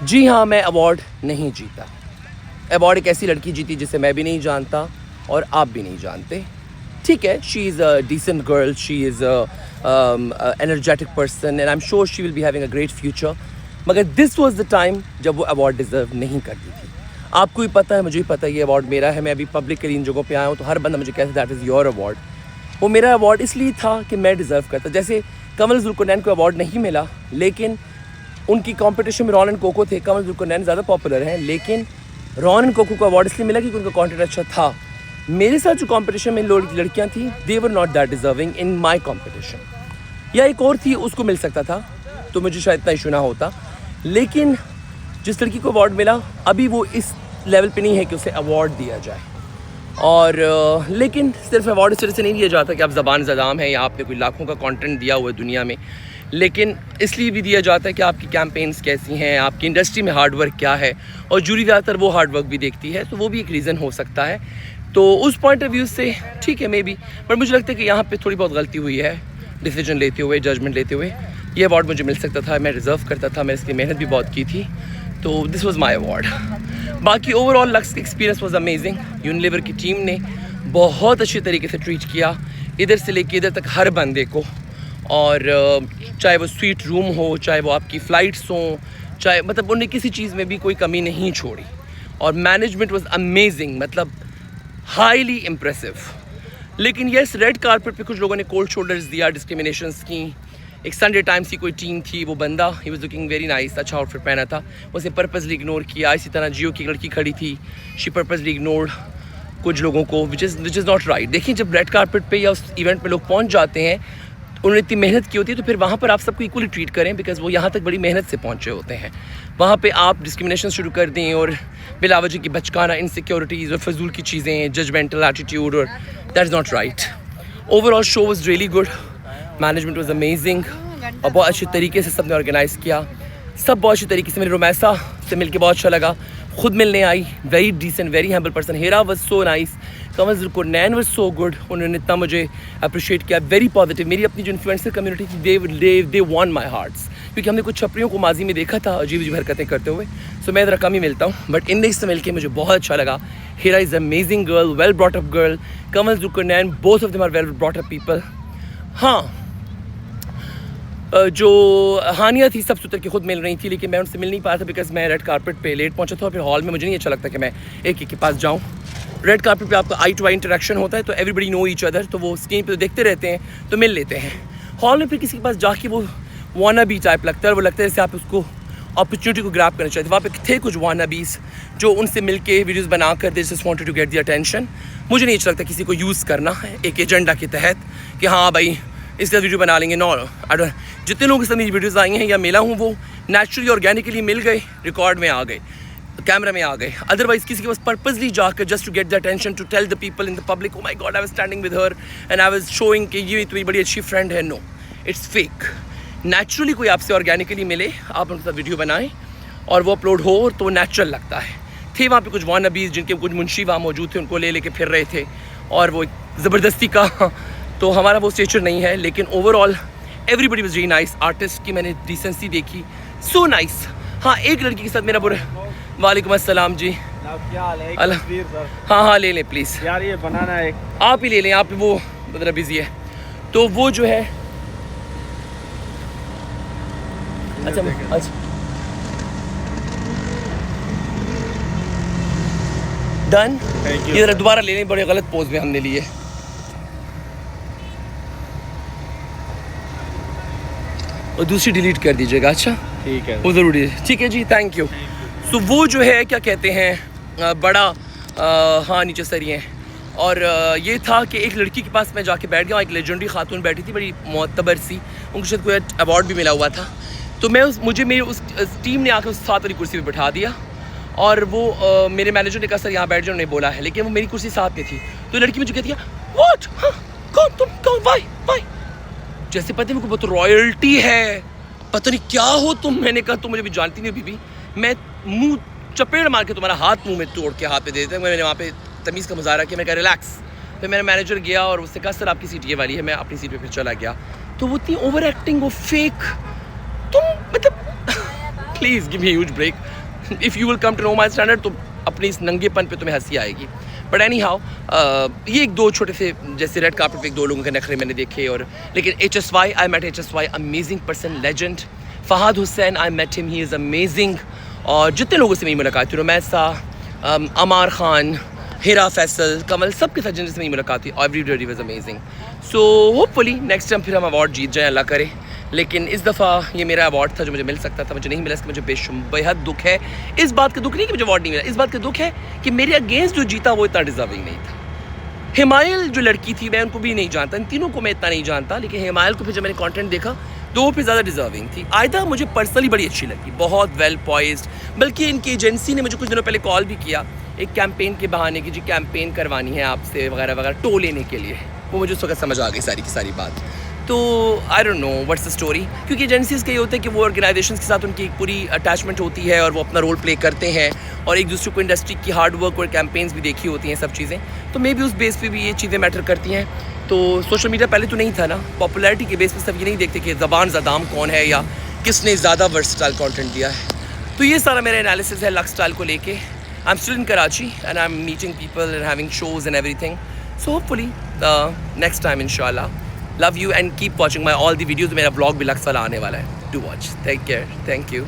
जी हाँ, मैं अवार्ड नहीं जीता। अवार्ड एक ऐसी लड़की जीती जिसे मैं भी नहीं जानता और आप भी नहीं जानते। ठीक है, she is a decent girl, she is energetic person and I am sure she will be having a great future. मगर दिस वाज द टाइम जब वो अवार्ड डिज़र्व नहीं करती थी। आपको भी पता है, मुझे भी पता है, ये अवार्ड मेरा है। मैं अभी पब्लिकली इन जगहों पे आया हूँ तो हर बंदा मुझे कहता है दैट इज़ योर अवार्ड। वो मेरा अवार्ड इसलिए था कि मैं डिज़र्व करता। जैसे कमल ज़ुल्करनैन को अवार्ड नहीं मिला, लेकिन उनकी कंपटीशन में रॉन एंड कोको थे। कमल ज़ुल्करनैन ज़्यादा पॉपुलर हैं, लेकिन रॉन एंड कोको को अवार्ड इसलिए मिला क्योंकि उनका कंटेंट अच्छा था। मेरे साथ जो कंपटीशन में लड़कियां थी, they were not that deserving in my competition. या एक और थी, उसको मिल सकता था तो मुझे शायद इतना इशू ना होता। लेकिन जिस लड़की को अवार्ड मिला, अभी वो इस लेवल पे नहीं है कि उसे अवार्ड दिया जाए। और लेकिन सिर्फ अवार्ड इस तरह से नहीं दिया जाता कि आप ज़बान ज़दाम हैं या आपने कोई लाखों का कंटेंट दिया हुआ है दुनिया में, लेकिन इसलिए भी दिया जाता है कि आपकी कैंपेन्स कैसी हैं, आपकी इंडस्ट्री में हार्ड वर्क क्या है। और जूरी ज़्यादातर वो हार्ड वर्क भी देखती है, तो वो भी एक रीज़न हो सकता है। तो उस पॉइंट ऑफ व्यू से ठीक है मे बी, बट मुझे लगता है कि यहाँ पे थोड़ी बहुत गलती हुई है डिसीजन लेते हुए, जजमेंट लेते हुए। ये अवार्ड मुझे मिल सकता था, मैं डिज़र्व करता था, मैं इसकी मेहनत भी बहुत की थी, तो दिस वाज माय अवार्ड। बाकी overall lux experience was amazing. Unilever की टीम ने बहुत अच्छे तरीके से ट्रीट किया, इधर से लेके इधर तक हर बंदे को। और चाहे वो स्वीट रूम हो, चाहे वो आपकी फ़्लाइट्स हों, चाहे मतलब उन्हें किसी चीज़ में भी कोई कमी नहीं छोड़ी। और मैनेजमेंट वाज अमेजिंग, मतलब हाईली इम्प्रेसिव। लेकिन येस, रेड कारपेट पे कुछ लोगों ने कोल्ड शोल्डर्स दिया, डिस्क्रिमिनेशंस की। एक संडे टाइम्स की कोई टीम थी, वो बंदा he was looking very nice, अच्छा आउटफिट पहना था, उसे पर्पसली इग्नोर किया। इसी तरह जियो की लड़की खड़ी थी, शी पर्पसली इग्नोर्ड कुछ लोगों को, विच इज़ नॉट राइट। देखिए, जब रेड कारपेट पे या उस इवेंट पे लोग पहुंच जाते हैं, उन्होंने इतनी मेहनत की होती है, तो फिर वहाँ पर आप सबको इक्वली ट्रीट करें, बिकॉज वो यहाँ तक बड़ी मेहनत से पहुँचे होते हैं। वहाँ पे आप डिस्क्रिमिनेशन शुरू कर दें और बिलावजह की बचकाना इनसिक्योरिटीज़ और फजूल की चीज़ें, जजमेंटल एटीट्यूड, और that is not right. Overall show was really good, management was amazing और बहुत अच्छे तरीके से सबने ऑर्गेनाइज़ किया। सब बहुत अच्छे तरीके से, मेरे रोमैसा से मिलके बहुत अच्छा लगा, खुद मिलने आई, very decent, very humble person. Hira was so nice, Kamal Zulqarnain was so good, उन्होंने इतना मुझे अप्रिशिएट किया, वेरी पॉजिटिव। मेरी अपनी जो इन्फ्लुएंसर कम्युनिटी थी, दे वॉन माई हार्ट्स, क्योंकि हमने कुछ छपरियों को माजी में देखा था अजीब अजीब हरकतें करते हुए, सो मैं ज़रा कम ही मिलता हूँ, बट इन से मिल के मुझे बहुत अच्छा लगा। Hera is amazing girl, well brought up girl, Kamal Zulqarnain, both of them are well brought up people. हाँ, जो हानिया थी सब सुतर के खुद मिल रही थी, लेकिन मैं उनसे मिल नहीं पाया था बिकॉज मैं रेड कारपेट पे लेट पहुंचा था और फिर हॉल में मुझे नहीं अच्छा लगता कि मैं एक के पास जाऊं। रेड कारपेट पे आपका आई टू आई इंटरेक्शन होता है, तो एवरीबडी नो ईच अदर, तो वो स्क्रीन पे तो देखते रहते हैं, तो मिल लेते हैं। हॉल में फिर किसी के पास जाके वो वाना बी टाइप लगता है, वो लगता है जैसे आप उसको अपॉर्चुनिटी को ग्रैब करना चाहते। वहाँ पे थे कुछ वाना बीस जो उनसे मिल के वीडियोज़ बना कर they just wanted to get the attention. मुझे नहीं अच्छा लगता किसी को यूज़ करना है एक एजेंडा के तहत कि हाँ भाई इसका वीडियो बना लेंगे। नो, जितने लोगों के साथ मेरी वीडियोज़ आई हैं या मिला हूँ, वो नेचुरली ऑर्गेनिकली मिल गए, रिकॉर्ड में आ गए, कैमरा में आ गए। अदरवाइज किसी के पास पर्पसली जाकर just to get the attention, to tell the people in the public, oh my god I was standing with her and I was showing कि ये तुम्हारी बड़ी अच्छी फ्रेंड है। No, it's fake. नेचुरली कोई आपसे ऑर्गेनिकली मिले, आप उनके साथ वीडियो बनाएं और वो अपलोड हो तो नेचुरल लगता है। थे वहाँ पे कुछ वानबीज़ जिनके कुछ मुंशी वहाँ मौजूद थे, उनको ले लेके फिर रहे थे और वो ज़बरदस्ती का, तो हमारा वो स्टेचर नहीं है। लेकिन overall everybody was very nice. Artist की मैंने डिसेंसी देखी, सो नाइस। हाँ, एक लड़की के साथ मेरा बुरा, वालेकुम अस्सलाम जी, क्या हाल है? तस्वीर सर। हाँ ले लें प्लीज़ यार, ये बनाना है, आप ही ले लें, आप वो ज़रा बिजी है तो वो जो है। अच्छा डन, ये ज़रा दोबारा ले लें, बड़े गलत पोज में हमने लिए। और दूसरी डिलीट कर दीजिएगा। अच्छा ठीक है, वो ज़रूरी है, ठीक है जी, थैंक यू। तो वो जो है क्या कहते हैं, बड़ा हाँ नीचे सर ये हैं। और ये था कि एक लड़की के पास मैं जाके बैठ गया, एक लेजेंडरी खातून बैठी थी, बड़ी मोतबर सी, उनको शायद कोई अवार्ड भी मिला हुआ था। तो मैं मुझे मेरी उस टीम ने आकर उस 7 वाली कुर्सी पे बिठा दिया और वो मेरे मैनेजर ने कहा सर यहाँ बैठ जाओ, उन्होंने बोला है, लेकिन वो मेरी कुर्सी 7 पे थी। तो लड़की मुझे कहती है व्हाट, हाँ कौन तुम, कौन, वाई, जैसे पता है मेरे को बहुत रॉयल्टी है, पता नहीं क्या हो तुम। मैंने कहा तुम मुझे भी जानती नहीं बीबी, मैं मुंह चपेड़ मार के तुम्हारा हाथ मुंह में तोड़ के हाथ पे दे देता। मैंने वहाँ पे तमीज़ का मुजाहरा किया, मैं कहा रिलैक्स। फिर मेरा मैनेजर गया और उससे कहा सर आपकी सीट ये वाली है, मैं अपनी सीट पे फिर चला गया। तो वो इतनी ओवर एक्टिंग, वो फेक, तुम मतलब please give me huge break. If you will come to know my standard तो अपने इस नंगेपन पे तुम्हें हंसी आएगी। बट एनी हाउ ये एक दो छोटे से जैसे रेड कार्पेट पे एक दो लोगों के नखरे मैंने देखे। और लेकिन HSY, I met HSY, amazing person, legend. Fahad Hussain, I met him, he is amazing. और जितने लोगों से मेरी मुलाकात हुई, रुमैसा, अमार खान, हिरा फैसल, कमल, सबके साथ जिनसे मेरी मुलाकात हुई, everybody was amazing. So hopefully next time फिर हम अवार्ड जीत जाएं, अल्लाह करे। लेकिन इस दफ़ा ये मेरा अवार्ड था जो मुझे मिल सकता था, मुझे नहीं मिला। इसका मुझे बेहद दुख है। इस बात का दुख नहीं कि मुझे अवार्ड नहीं मिला, इस बात का दुख है कि मेरे अगेंस्ट जो जीता वो इतना डिजर्विंग नहीं था। हिमायल जो लड़की थी, मैं उनको भी नहीं जानता, इन तीनों को मैं इतना नहीं जानता, लेकिन हिमायल को फिर जब मैंने कंटेंट देखा तो वो फिर ज़्यादा डिजर्विंग थी। आयदा मुझे पर्सनली बड़ी अच्छी लगी, बहुत वेल पॉइज्ड। बल्कि इनकी एजेंसी ने मुझे कुछ दिनों पहले कॉल भी किया एक कैंपेन के बहाने की, जी कैंपेन करवानी है आपसे वगैरह वगैरह, टो लेने के लिए। वो मुझे उस वक्त समझ आ गई सारी की सारी बात। तो I don't know what's the story, क्योंकि एजेंसीज़ का ये होता है कि वो ऑर्गेनाइजेशंस के साथ उनकी एक पूरी अटैचमेंट होती है और वो अपना रोल प्ले करते हैं और एक दूसरे को इंडस्ट्री की हार्ड वर्क और कैंपेन्स भी देखी होती हैं, सब चीज़ें। तो मे बी उस बेस पे भी ये चीज़ें मैटर करती हैं। तो सोशल मीडिया पहले तो नहीं था ना, पॉपुलैरिटी के बेस पे सब ये नहीं देखते कि ज़बान ज़दाम कौन है या किसने ज़्यादा वर्सटाइल कंटेंट दिया है। तो ये सारा मेरा एनालिसिस है लक्स स्टाइल को लेके। I am still in Karachi and I am meeting people and having shows and everything. So hopefully next time इंशाल्लाह। Love you and keep watching my all the videos. मेरा ब्लॉग भी Lux वाला आने वाला है, do watch. Take care, thank you.